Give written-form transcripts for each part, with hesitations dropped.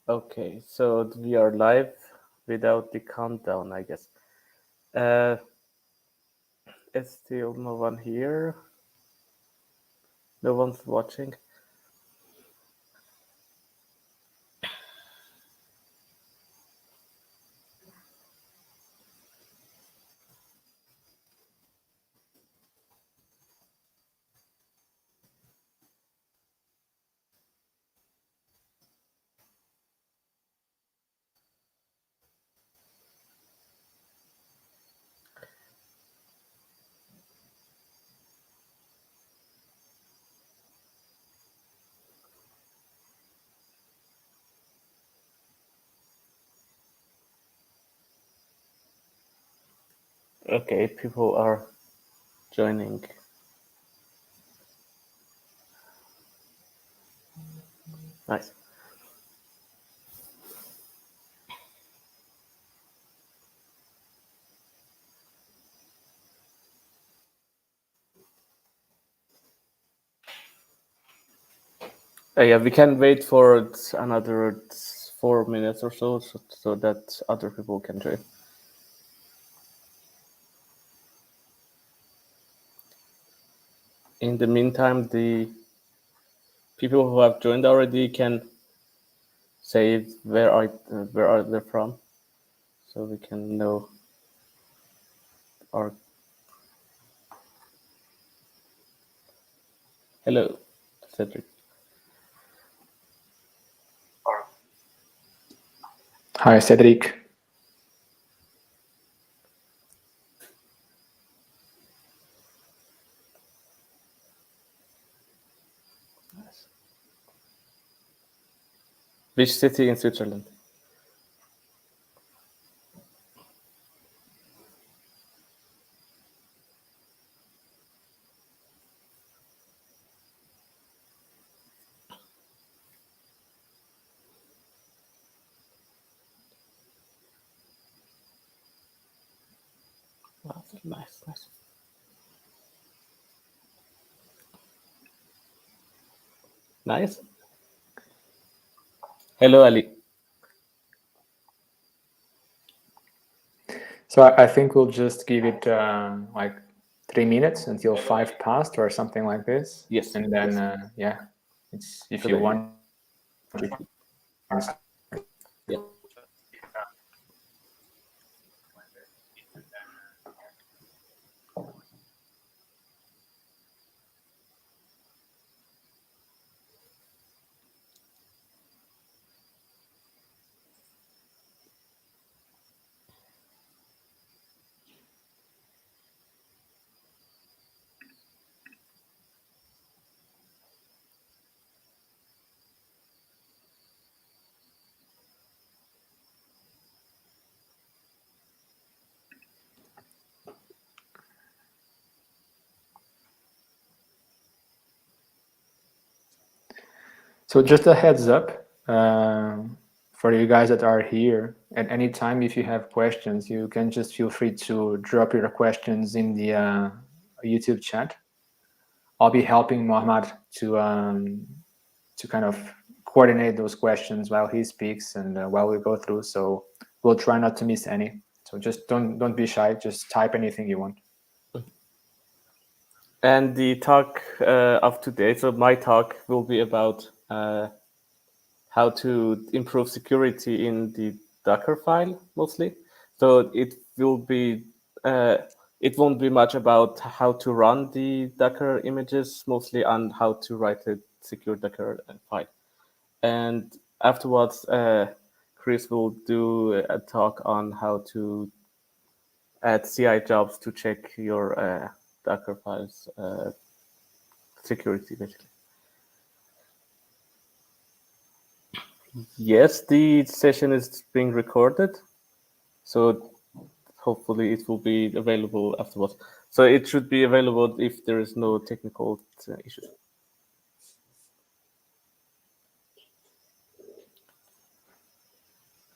Okay, so we are live without the countdown, I guess. It's still no one here. No one's watching. Okay, people are joining. Nice. Yeah, we can wait for another 4 minutes or so that other people can join. In the meantime, the people who have joined already can say where are they from, so we can know our. Hello, Cedric. Hi, Cedric. Nice. Which city in Switzerland? Wow, nice. Nice. Hello, Ali. So I think we'll just give it like 3 minutes until 5 past or something like this. Yes. And then, yes. yeah, it's if Good you idea. want. Yeah. So just a heads up for you guys that are here. At any time, if you have questions, you can just feel free to drop your questions in the YouTube chat. I'll be helping Mohammed to kind of coordinate those questions while he speaks and while we go through. So we'll try not to miss any. So just don't be shy. Just type anything you want. And the talk of today, so my talk will be about how to improve security in the Docker file mostly. So it will be, it won't be much about how to run the Docker images, mostly on how to write a secure Docker file. And afterwards, Chris will do a talk on how to add CI jobs to check your Docker files security, basically. Yes, the session is being recorded, so hopefully it will be available afterwards. So it should be available if there is no technical issues.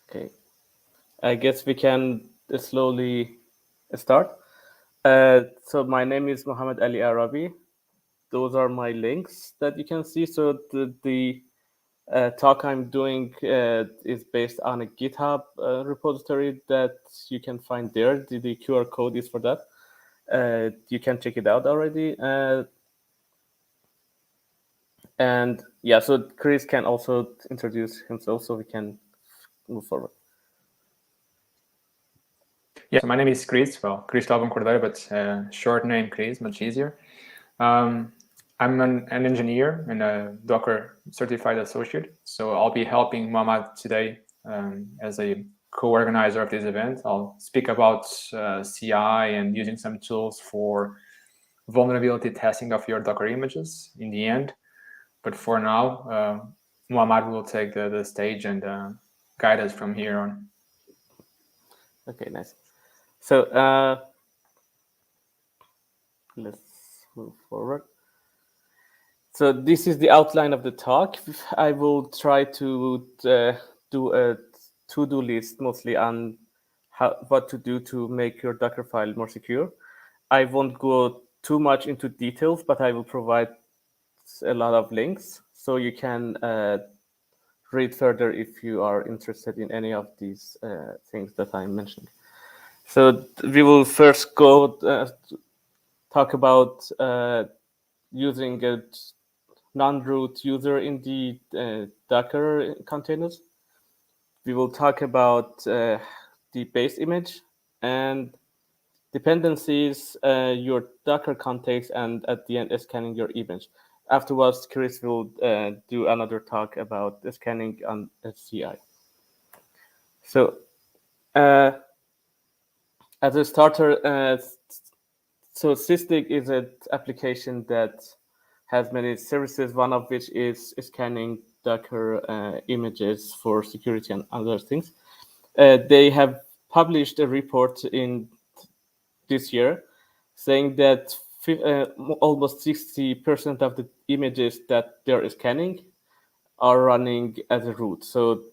Okay, I guess we can slowly start. So my name is Mohammed Ali Arabi. Those are my links that you can see. So the talk I'm doing is based on a GitHub repository that you can find there. The QR code is for that. You can check it out already. And yeah, so Chris can also introduce himself so we can move forward. Yeah, so my name is Chris, well, 𝗁𝗵𝘁'𝗀𝗁𝗂𝗁𝗂𝗁𝗂, but short name Chris, much easier. I'm an engineer and a Docker certified associate, so I'll be helping 𝗪𝗵𝘁'𝘀 today as a co-organizer of this event. I'll speak about CI and using some tools for vulnerability testing of your Docker images in the end. But for now, 𝗪𝗵𝘁'𝘀 will take the stage and guide us from here on. Okay, nice. So let's move forward. So this is the outline of the talk. I will try to do a to-do list mostly on what to do to make your Docker file more secure. I won't go too much into details, but I will provide a lot of links so you can read further if you are interested in any of these things that I mentioned. So we will first go talk about using a non-root user in the Docker containers. We will talk about the base image and dependencies, your Docker context, and at the end, scanning your image. Afterwards, Chris will do another talk about scanning on CI. So as a starter, so Sysdig is an application that has many services, one of which is scanning Docker images for security and other things. They have published a report in this year saying that almost 60% of the images that they're scanning are running as a root. So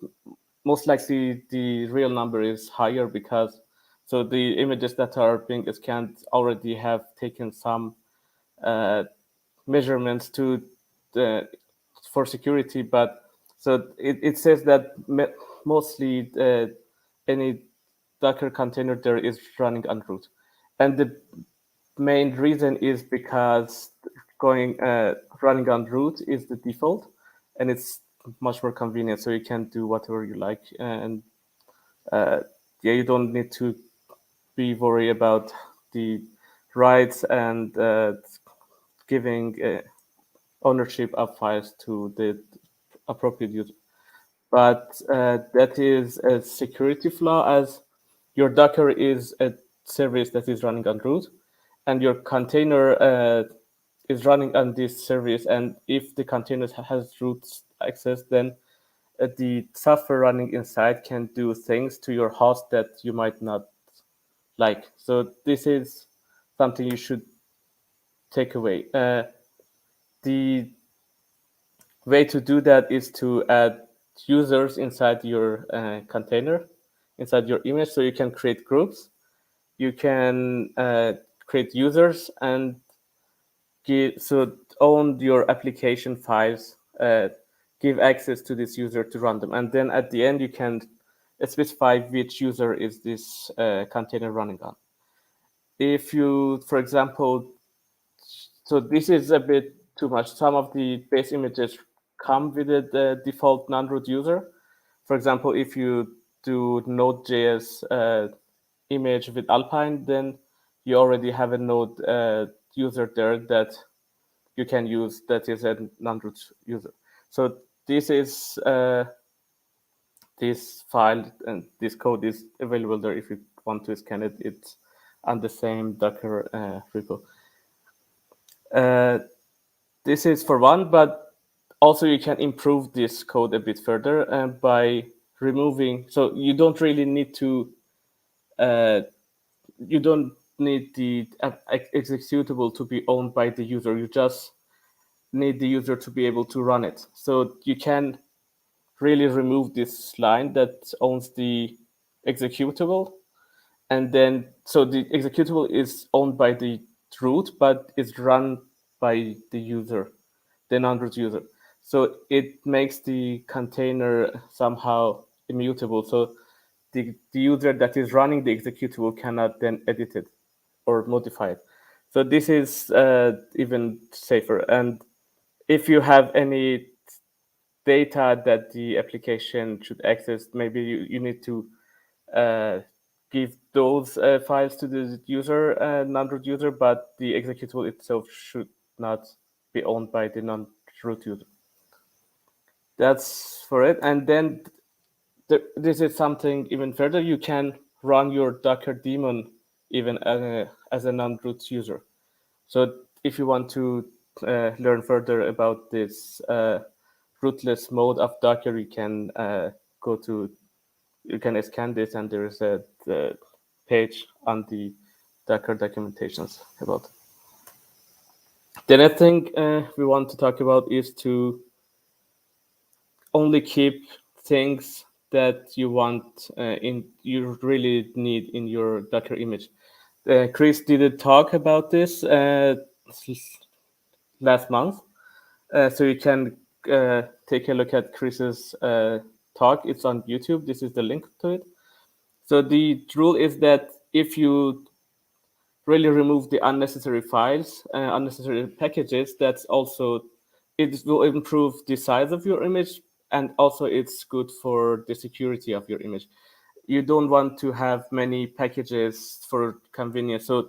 most likely the real number is higher because so the images that are being scanned already have taken some measurements to for security, but so it says that mostly any Docker container there is running on root, and the main reason is because running on root is the default, and it's much more convenient. So you can do whatever you like, and yeah, you don't need to be worried about the rights and giving ownership of files to the appropriate user. But that is a security flaw, as your Docker is a service that is running on root, and your container is running on this service. And if the container has root access, then the software running inside can do things to your host that you might not like. So this is something you should take away. The way to do that is to add users inside your container, inside your image. So you can create groups. You can create users and own your application files, give access to this user to run them. And then at the end, you can specify which user is this container running on. If you, for example, so this is a bit too much. Some of the base images come with the default non-root user. For example, if you do Node.js image with Alpine, then you already have a Node user there that you can use that is a non-root user. So this is this file and this code is available there if you want to scan it. It's on the same Docker repo. This is for one, but also you can improve this code a bit further by removing. So you don't really need to. You don't need the executable to be owned by the user. You just need the user to be able to run it. So you can really remove this line that owns the executable, and then so the executable is owned by the root, but is run by the user, the non-root user. So it makes the container somehow immutable. So the user that is running the executable cannot then edit it or modify it. So this is even safer. And if you have any data that the application should access, maybe you need to give those files to the user, non-root user, but the executable itself should not be owned by the non-root user. That's for it. And then this is something even further. You can run your Docker daemon even as a non-root user. So if you want to learn further about this rootless mode of Docker, you can you can scan this, and there is a page on the Docker documentations about it. The next thing we want to talk about is to only keep things that you want you really need in your Docker image. Chris did a talk about this last month, so you can take a look at Chris's talk. It's on YouTube. This is the link to it. So the rule is that if you really remove the unnecessary files, unnecessary packages, that's also, it will improve the size of your image, and also it's good for the security of your image. You don't want to have many packages for convenience. So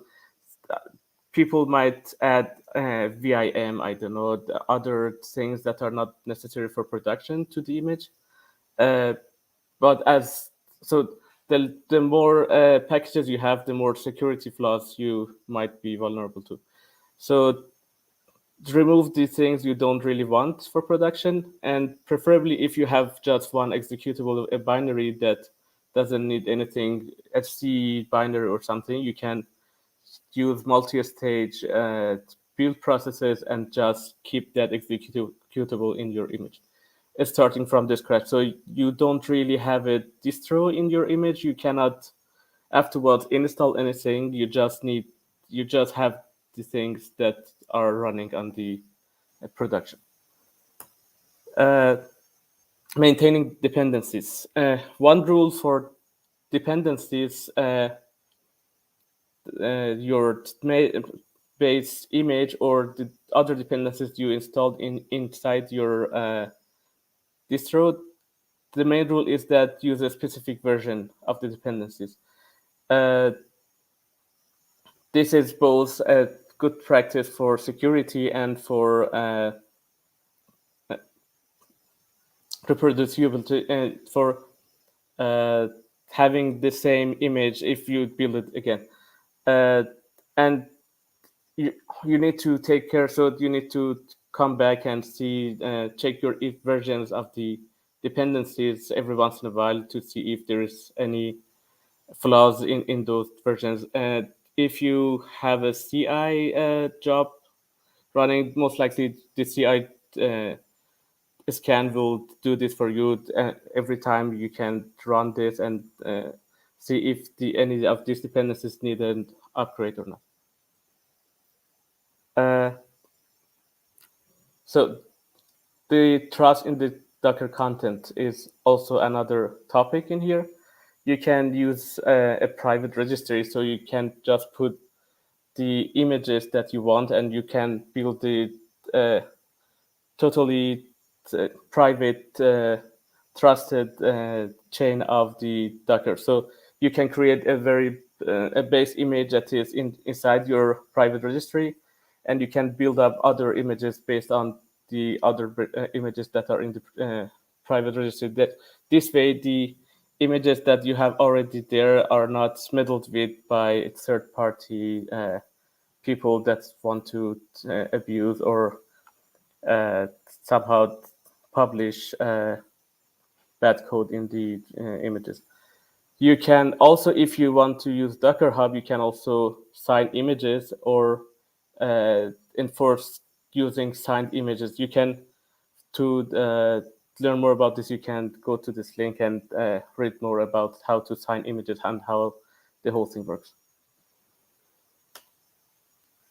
people might add 𝗰𝗵𝘁'𝘀, I don't know, the other things that are not necessary for production to the image. But the more packages you have, the more security flaws you might be vulnerable to. So remove the things you don't really want for production, and preferably if you have just one executable, a binary that doesn't need anything, a C binary or something, you can use multi-stage build processes and just keep that executable in your image, starting from the scratch. So you don't really have a distro in your image. You cannot afterwards install anything. You just have the things that are running on the production. Maintaining dependencies. One rule for dependencies, your base image or the other dependencies you installed inside your distro, the main rule is that use a specific version of the dependencies. This is both a good practice for security and for reproducibility, for having the same image if you build it again. And you need to take care, so you need to come back and see, check your if versions of the dependencies every once in a while to see if there is any flaws in those versions. If you have a CI job running, most likely the CI scan will do this for you. Every time you can run this and see if any of these dependencies need an upgrade or not. So the trust in the Docker content is also another topic in here. You can use a private registry, so you can just put the images that you want, and you can build the totally private, trusted chain of the Docker. So you can create a base image that is inside your private registry, and you can build up other images based on the other images that are in the private registry. That this way, the images that you have already there are not meddled with by third-party people that want to abuse or somehow publish bad code in the images. You can also, if you want to use Docker Hub, you can also sign images or enforce using signed images. You can, to learn more about this, you can go to this link and read more about how to sign images and how the whole thing works.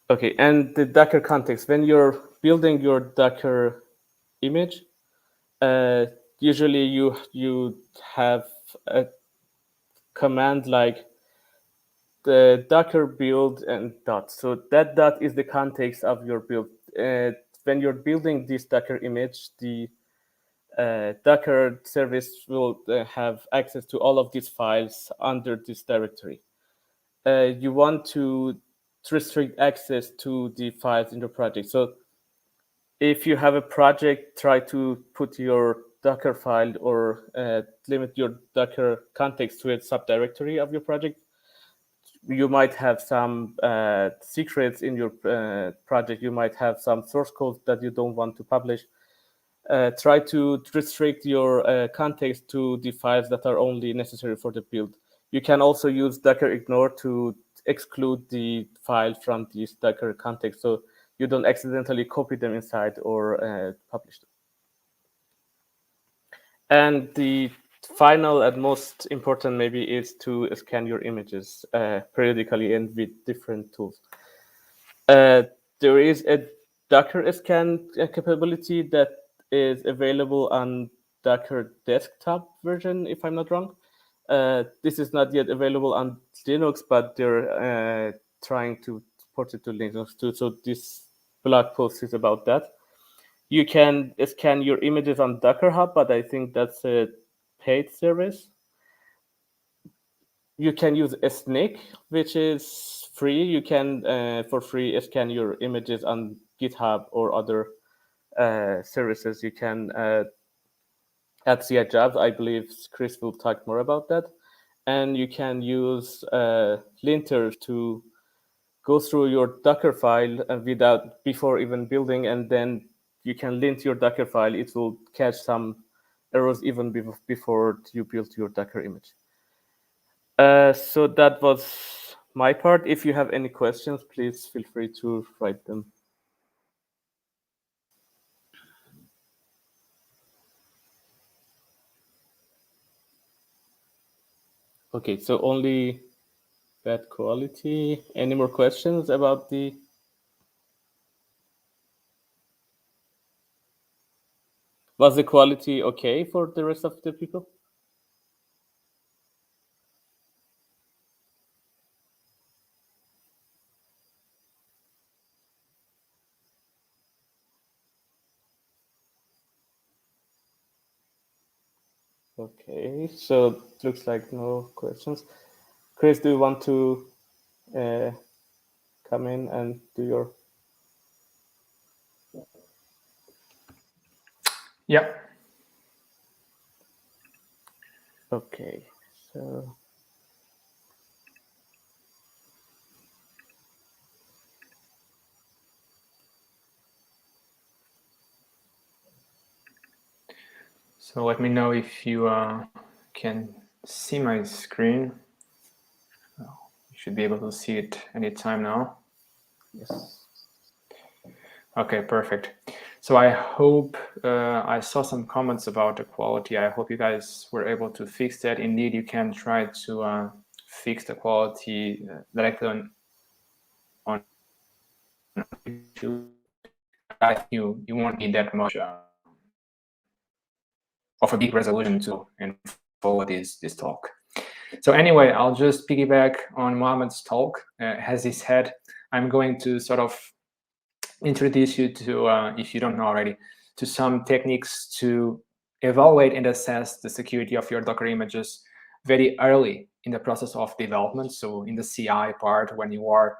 Okay, and the Docker context. When you're building your Docker image. Usually you have a command like the Docker build and dot. So that dot is the context of your build. When you're building this Docker image, the Docker service will have access to all of these files under this directory. You want to restrict access to the files in your project. So if you have a project, try to put your Docker file or limit your Docker context to a subdirectory of your project. You might have some secrets in your project. You might have some source code that you don't want to publish. Try to restrict your context to the files that are only necessary for the build. You can also use Docker ignore to exclude the file from this Docker context, so you don't accidentally copy them inside or publish them. And the final and most important maybe is to scan your images periodically and with different tools. There is a Docker scan capability that is available on Docker desktop version, if I'm not wrong. This is not yet available on Linux, but they're trying to port it to Linux too. So this blog post is about that. You can scan your images on Docker Hub, but I think that's a paid service. You can use a snake, which is free. You can, for free, scan your images on GitHub or other services. You can add CI jobs. I believe Chris will talk more about that. And you can use linters to go through your Docker file before even building, and then you can lint your Docker file. It will catch some errors even before you build your Docker image. So that was my part. If you have any questions, please feel free to write them. Okay, so only bad quality. Any more questions about the... Was the quality okay for the rest of the people? Okay, so it looks like no questions. Chris, do you want to come in and do your... Yeah. Okay, so... So let me know if you can see my screen. You should be able to see it anytime now. Yes. Okay, perfect. So I hope I saw some comments about the quality. I hope you guys were able to fix that. Indeed, you can try to fix the quality directly on YouTube. I think you won't need that much of a big resolution to follow this talk. So anyway, I'll just piggyback on Mohammed's talk. As he said, I'm going to sort of introduce you to, if you don't know already, to some techniques to evaluate and assess the security of your Docker images very early in the process of development. So in the CI part, when you are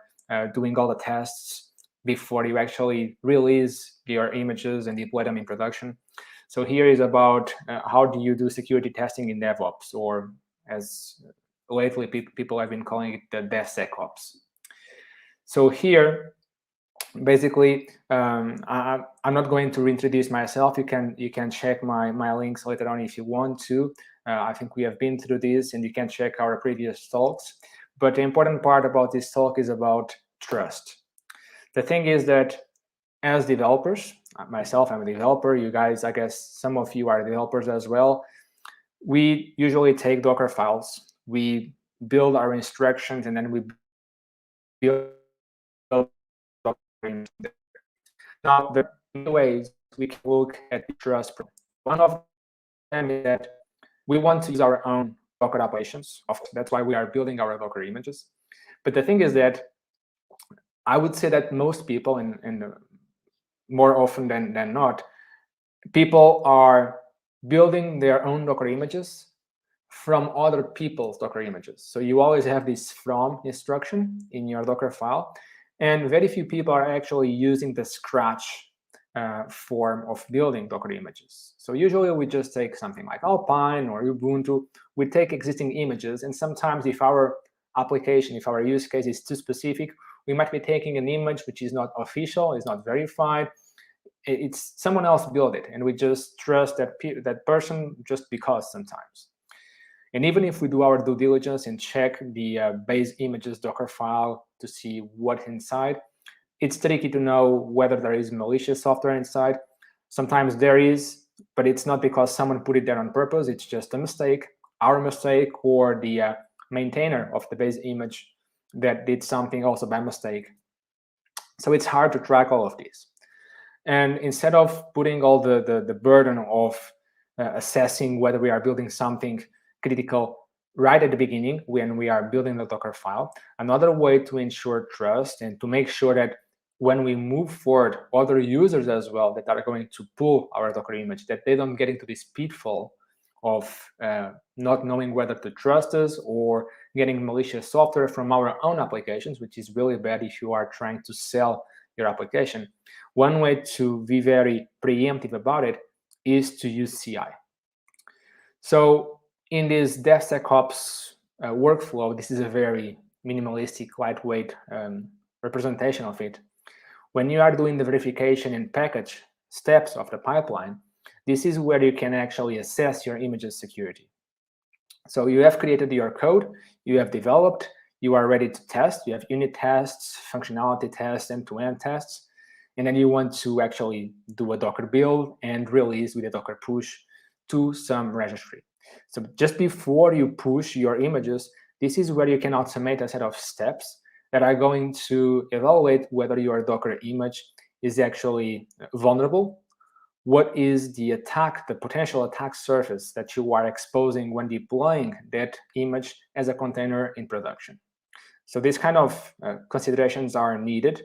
doing all the tests before you actually release your images and deploy them in production. So here is about how do you do security testing in DevOps, or as lately people have been calling it the DevSecOps. So here, basically, I'm not going to reintroduce myself. You can check my links later on if you want to. I think we have been through this, and you can check our previous talks. But the important part about this talk is about trust. The thing is that as developers, myself, I'm a developer. You guys, I guess some of you are developers as well. We usually take Docker files, we build our instructions, and then we build. Now, there are ways we can look at the trust problem. One of them is that we want to use our own Docker applications. Of course, that's why we are building our Docker images. But the thing is that I would say that most people, and more often than not, people are building their own Docker images from other people's Docker images. So you always have this from instruction in your Docker file, and very few people are actually using the scratch form of building Docker images. So usually we just take something like Alpine or Ubuntu. We take existing images, and sometimes if our application, if our use case is too specific, we might be taking an image which is not official, is not verified. It's someone else built it, and we just trust that person just because sometimes. And even if we do our due diligence and check the base images Docker file to see what's inside, it's tricky to know whether there is malicious software inside. Sometimes there is, but it's not because someone put it there on purpose. It's just a mistake, our mistake, or the maintainer of the base image that did something also by mistake. So it's hard to track all of these. And instead of putting all the burden of assessing whether we are building something critical right at the beginning when we are building the Docker file, another way to ensure trust and to make sure that when we move forward, other users as well that are going to pull our Docker image, that they don't get into this pitfall of not knowing whether to trust us or getting malicious software from our own applications, which is really bad if you are trying to sell your application. One way to be very preemptive about it is to use CI. So in this DevSecOps workflow, this is a very minimalistic, lightweight representation of it. When you are doing the verification and package steps of the pipeline, this is where you can actually assess your image's security. So you have created your code, you have developed, you are ready to test, you have unit tests, functionality tests, end-to-end tests, and then you want to actually do a Docker build and release with a Docker push to some registry. So just before you push your images, this is where you can automate a set of steps that are going to evaluate whether your Docker image is actually vulnerable. What is the attack, the potential attack surface that you are exposing when deploying that image as a container in production? So these kind of considerations are needed,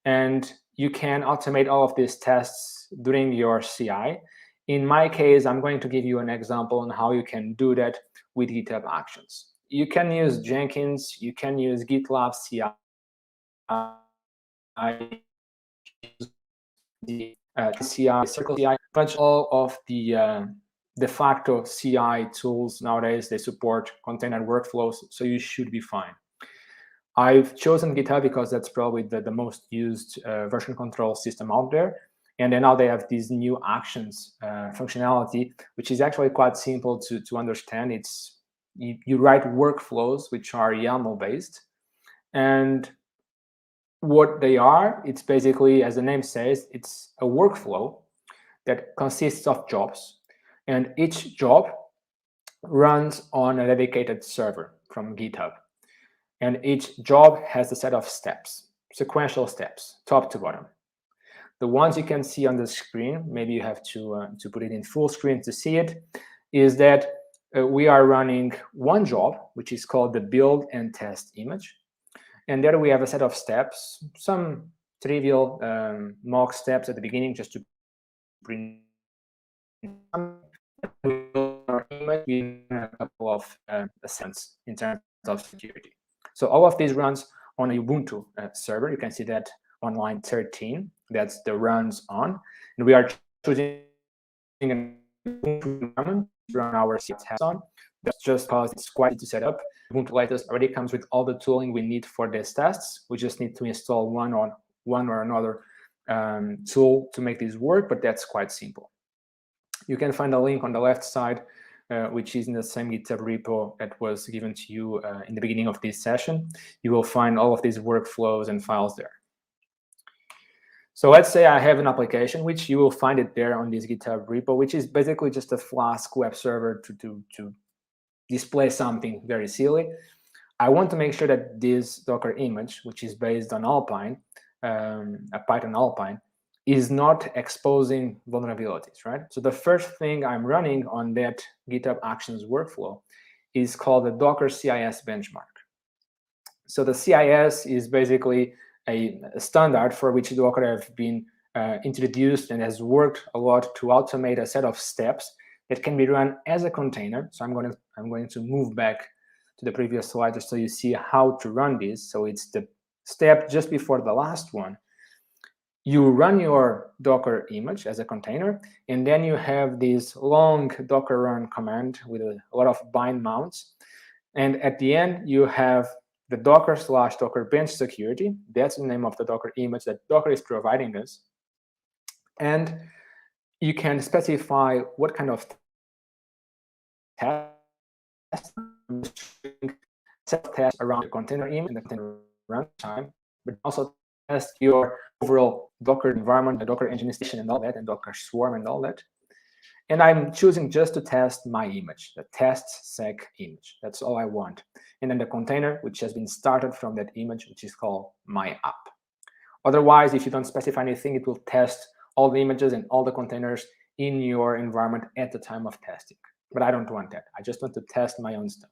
and you can automate all of these tests during your CI. In my case, I'm going to give you an example on how you can do that with GitHub Actions. You can use Jenkins, you can use GitLab CI, the CI, Circle CI, but all of the de facto CI tools nowadays, they support container workflows, so you should be fine. I've chosen GitHub because that's probably the most used version control system out there. And then now they have these new actions functionality, which is actually quite simple to understand. It's you write workflows which are YAML based, and what they are, it's basically, as the name says, it's a workflow that consists of jobs, and each job runs on a dedicated server from GitHub. And each job has a set of steps, sequential steps, top to bottom. The ones you can see on the screen, maybe you have to put it in full screen to see it, is that we are running one job, which is called the build and test image. And there we have a set of steps, some trivial mock steps at the beginning just to bring our image in a couple of cents in terms of security. So all of these runs on a Ubuntu server. You can see that on line 13. That's the runs on. And we are choosing an Ubuntu environment to run our tests on. That's just because it's quite easy to set up. Ubuntu latest already comes with all the tooling we need for these tests. We just need to install one or another tool to make this work, but that's quite simple. You can find a link on the left side, which is in the same GitHub repo that was given to you in the beginning of this session. You will find all of these workflows and files there. So let's say I have an application, which you will find it there on this GitHub repo, which is basically just a Flask web server to display something very silly. I want to make sure that this Docker image, which is based on Alpine, a Python Alpine, is not exposing vulnerabilities, right? So the first thing I'm running on that GitHub Actions workflow is called the Docker CIS benchmark. So the CIS is basically a standard for which Docker have been introduced and has worked a lot to automate a set of steps that can be run as a container. So I'm going to move back to the previous slide just so you see how to run this. So it's the step just before the last one. You run your Docker image as a container, and then you have this long Docker run command with a lot of bind mounts. And at the end, you have the Docker/Docker bench security. That's the name of the Docker image that Docker is providing us. And you can specify what kind of test self-test around the container image and the container runtime, but also test your overall Docker environment, the Docker engine station and all that, and Docker Swarm and all that. And I'm choosing just to test my image, the test sec image. That's all I want. And then the container, which has been started from that image, which is called my app. Otherwise, if you don't specify anything, it will test all the images and all the containers in your environment at the time of testing. But I don't want that. I just want to test my own stuff.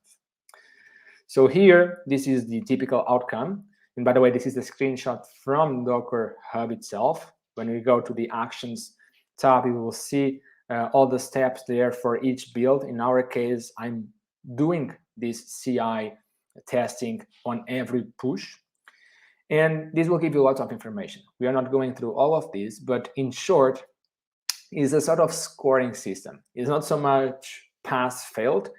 So here, this is the typical outcome. And by the way, this is the screenshot from Docker Hub itself. When we go to the Actions tab, you will see all the steps there for each build. In our case, I'm doing this CI testing on every push. And this will give you lots of information. We are not going through all of this, but in short, it's a sort of scoring system. It's not so much pass, failed,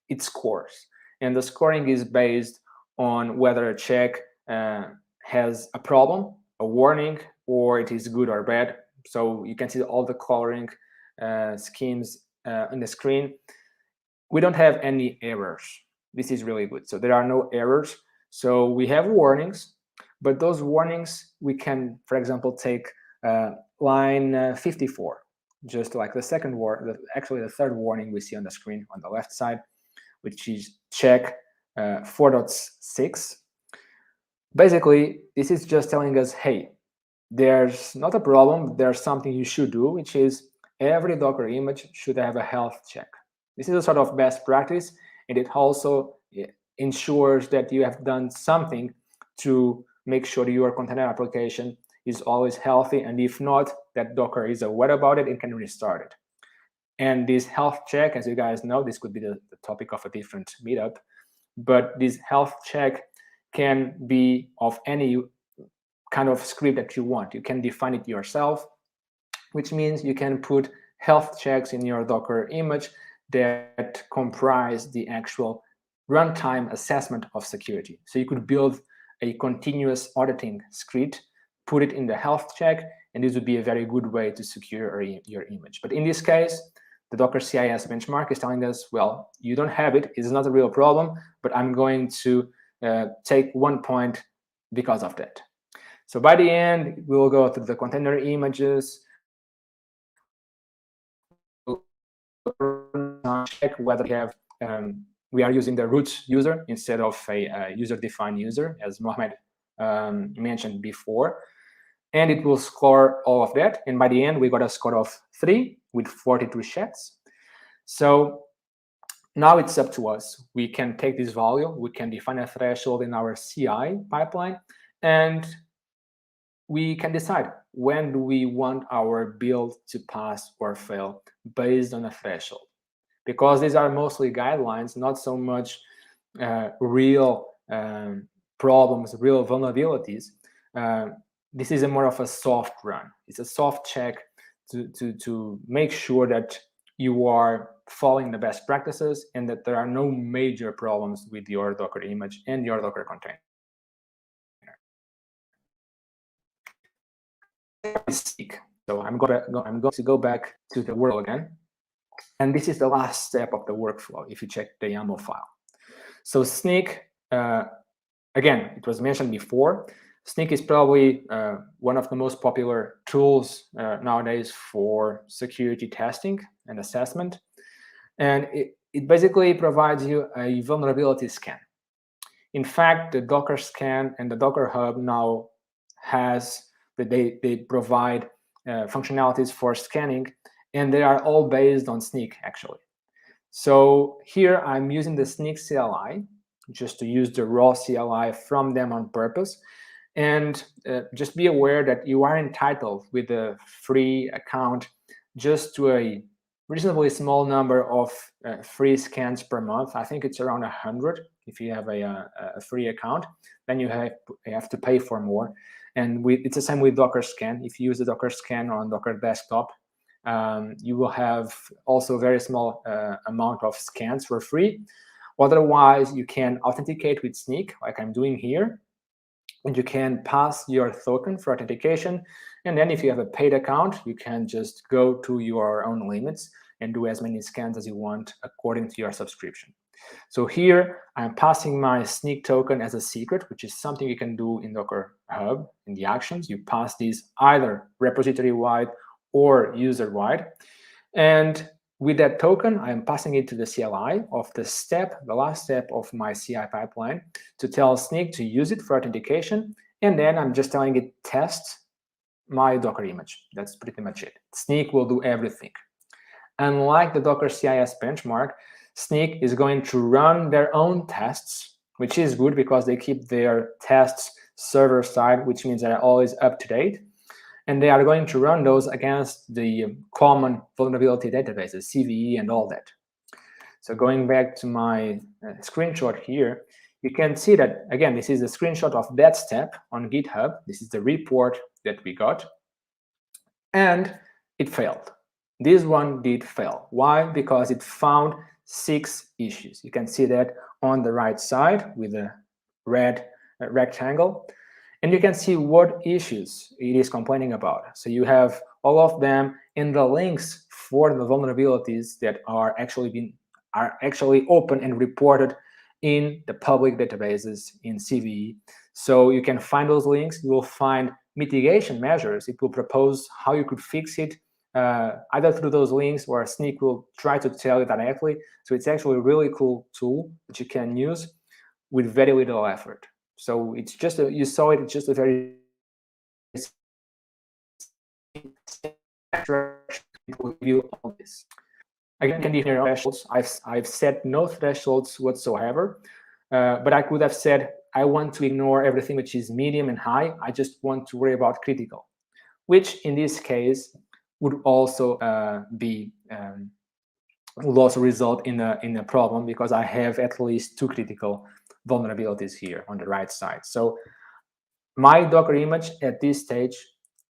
it scores. And the scoring is based on whether a check has a problem, a warning, or it is good or bad. So you can see all the coloring schemes on the screen. We don't have any errors. This is really good. So there are no errors. So we have warnings, but those warnings, we can, for example, take line 54, just like the second warning, actually the third warning we see on the screen on the left side, which is check 4.6. Basically, this is just telling us, hey, there's not a problem, there's something you should do, which is every Docker image should have a health check. This is a sort of best practice, and it also ensures that you have done something to make sure your container application is always healthy, and if not, that Docker is aware about it and can restart it. And this health check, as you guys know, this could be the topic of a different meetup, but this health check can be of any kind of script that you want. You can define it yourself, which means you can put health checks in your Docker image that comprise the actual runtime assessment of security. So you could build a continuous auditing script, put it in the health check, and this would be a very good way to secure your image. But in this case, the Docker CIS benchmark is telling us, well, you don't have it, it's not a real problem, but I'm going to take 1 point because of that. So by the end, we will go through the container images, check whether we are using the root user instead of a user-defined user, as Mohammed mentioned before. And it will score all of that. And by the end, we got a score of 3 with 42 checks. So now it's up to us. We can take this value, we can define a threshold in our CI pipeline, and we can decide when do we want our build to pass or fail based on a threshold. Because these are mostly guidelines, not so much real problems, real vulnerabilities. This is more of a soft run. It's a soft check to make sure that you are following the best practices and that there are no major problems with your Docker image and your Docker container. So I'm going to go back to the world again. And this is the last step of the workflow if you check the YAML file. So Snyk, again, it was mentioned before. Snyk is probably one of the most popular tools nowadays for security testing and assessment. And it basically provides you a vulnerability scan. In fact, the Docker scan and the Docker Hub now has, they provide functionalities for scanning, and they are all based on 𝗁𝗁 actually. So here I'm using the 𝗁𝗁 CLI just to use the raw CLI from them on purpose. And just be aware that you are entitled with a free account just to a reasonably small number of free scans per month. I think it's around 100 if you have a free account. Then you have to pay for more. And it's the same with Docker Scan. If you use the Docker Scan on Docker Desktop, you will have also a very small amount of scans for free. Otherwise, you can authenticate with 𝗁𝗁, like I'm doing here. And you can pass your token for authentication. And then if you have a paid account, you can just go to your own limits and do as many scans as you want according to your subscription. So here, I'm passing my 𝗁𝗁 token as a secret, which is something you can do in Docker Hub, in the actions. You pass these either repository-wide or user-wide. And with that token, I'm passing it to the CLI of the last step of my CI pipeline to tell 𝗁𝗁 to use it for authentication. And then I'm just telling it test my Docker image. That's pretty much it. 𝗁𝗁 will do everything. Unlike the Docker CIS benchmark, 𝗁𝗁 is going to run their own tests, which is good because they keep their tests server side, which means they're always up to date. And they are going to run those against the common vulnerability databases, CVE and all that. So going back to my screenshot here, you can see that, again, this is a screenshot of that step on GitHub. This is the report that we got. And it failed. This one did fail. Why? Because it found 6 issues. You can see that on the right side with a red rectangle. And you can see what issues it is complaining about. So you have all of them in the links for the vulnerabilities that are actually open and reported in the public databases in CVE. So you can find those links. You will find mitigation measures. It will propose how you could fix it, either through those links or 𝗁𝗁 will try to tell you directly. So it's actually a really cool tool that you can use with very little effort. So it's just you saw it. It's just a very will give you all this. Again, can define your thresholds. I've set no thresholds whatsoever, but I could have said I want to ignore everything which is medium and high. I just want to worry about critical, which in this case would also would also result in a problem because I have at least 2 critical vulnerabilities here on the right side. So my Docker image at this stage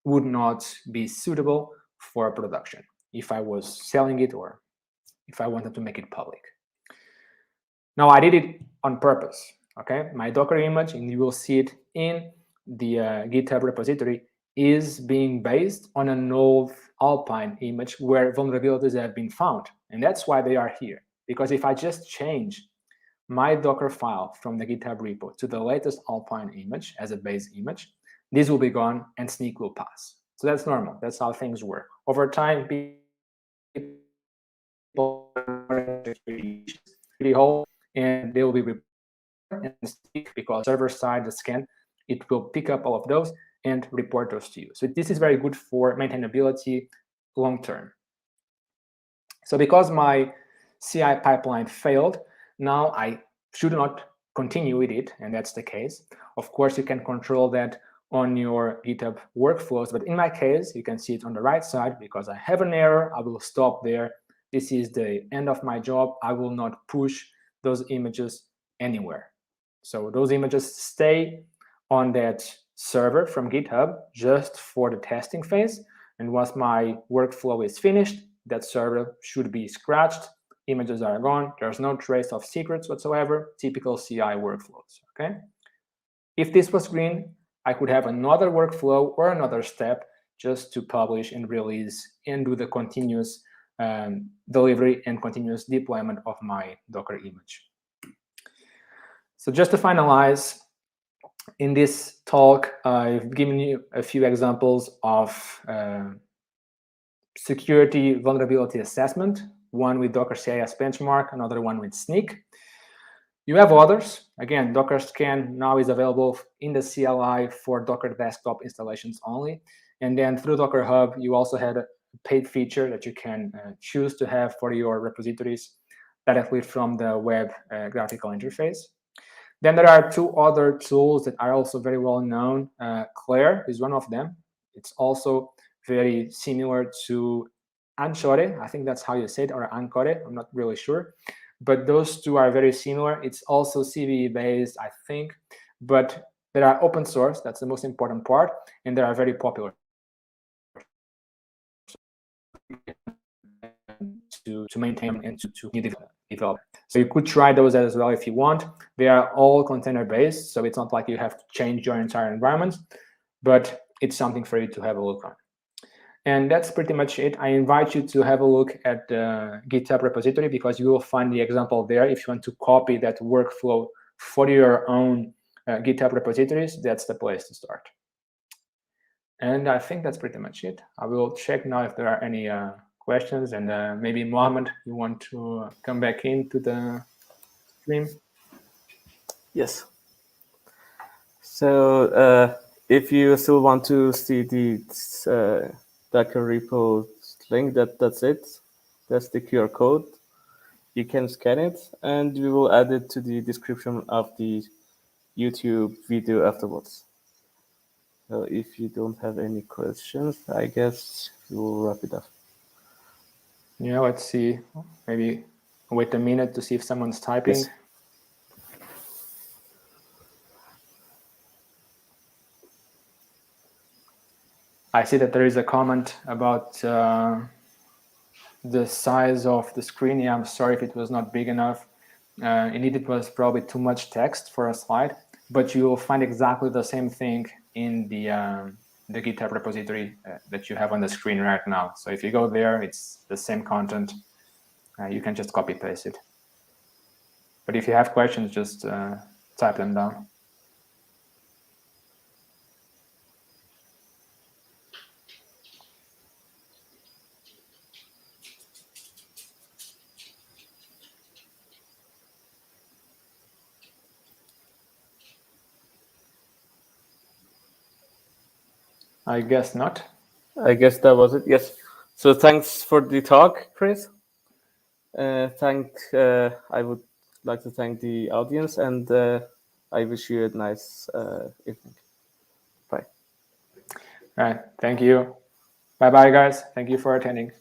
would not be suitable for production if I was selling it or if I wanted to make it public. Now I did it on purpose. Okay, my Docker image, and you will see it in the GitHub repository, is being based on an old Alpine image where vulnerabilities have been found, and that's why they are here. Because if I just change my Docker file from the GitHub repo to the latest Alpine image as a base image, this will be gone and 𝗁𝗁 will pass. So that's normal. That's how things work. Over time, people hole and they will be reported and because server side the scan, it will pick up all of those and report those to you. So this is very good for maintainability long term. So because my CI pipeline failed, now I should not continue with it, and that's the case. Of course, you can control that on your GitHub workflows, but in my case, you can see it on the right side. Because I have an error, I will stop there. This is the end of my job. I will not push those images anywhere. So those images stay on that server from GitHub just for the testing phase. And once my workflow is finished, that server should be scratched. Images are gone. There's no trace of secrets whatsoever. Typical CI workflows. Okay. If this was green, I could have another workflow or another step just to publish and release and do the continuous delivery and continuous deployment of my Docker image. So just to finalize, in this talk, I've given you a few examples of security vulnerability assessment, one with Docker CIS benchmark, another one with 𝗁𝗁. You have others. Again, Docker Scan now is available in the CLI for Docker desktop installations only. And then through Docker Hub, you also had a paid feature that you can choose to have for your repositories directly from the web graphical interface. Then there are two other tools that are also very well known. 𝗁 is one of them. It's also very similar to 𝗁cie, I think that's how you say it, or 𝗁core, I'm not really sure. But those two are very similar. It's also CVE based, I think, but they are open source. That's the most important part, and they are very popular to maintain and to develop. So you could try those as well if you want. They are all container based, so it's not like you have to change your entire environment, but it's something for you to have a look on. And that's pretty much it. I invite you to have a look at the GitHub repository, because you will find the example there. If you want to copy that workflow for your own GitHub repositories, that's the place to start. And I think that's pretty much it. I will check now if there are any questions, and maybe Mohammed, you want to come back into the stream? Yes. So if you still want to see the Docker repo link, that's it. That's the QR code. You can scan it, and we will add it to the description of the YouTube video afterwards. So if you don't have any questions, I guess we will wrap it up. Yeah, let's see. Maybe wait a minute to see if someone's typing. Yes. I see that there is a comment about the size of the screen. Yeah, I'm sorry if it was not big enough. Indeed, it was probably too much text for a slide, but you will find exactly the same thing in the GitHub repository that you have on the screen right now. So if you go there, it's the same content. You can just copy paste it. But if you have questions, just type them down. I guess not. I guess that was it. Yes. So thanks for the talk, Chris. I would like to thank the audience, and I wish you a nice evening. Bye. All right. Thank you. Bye-bye, guys. Thank you for attending.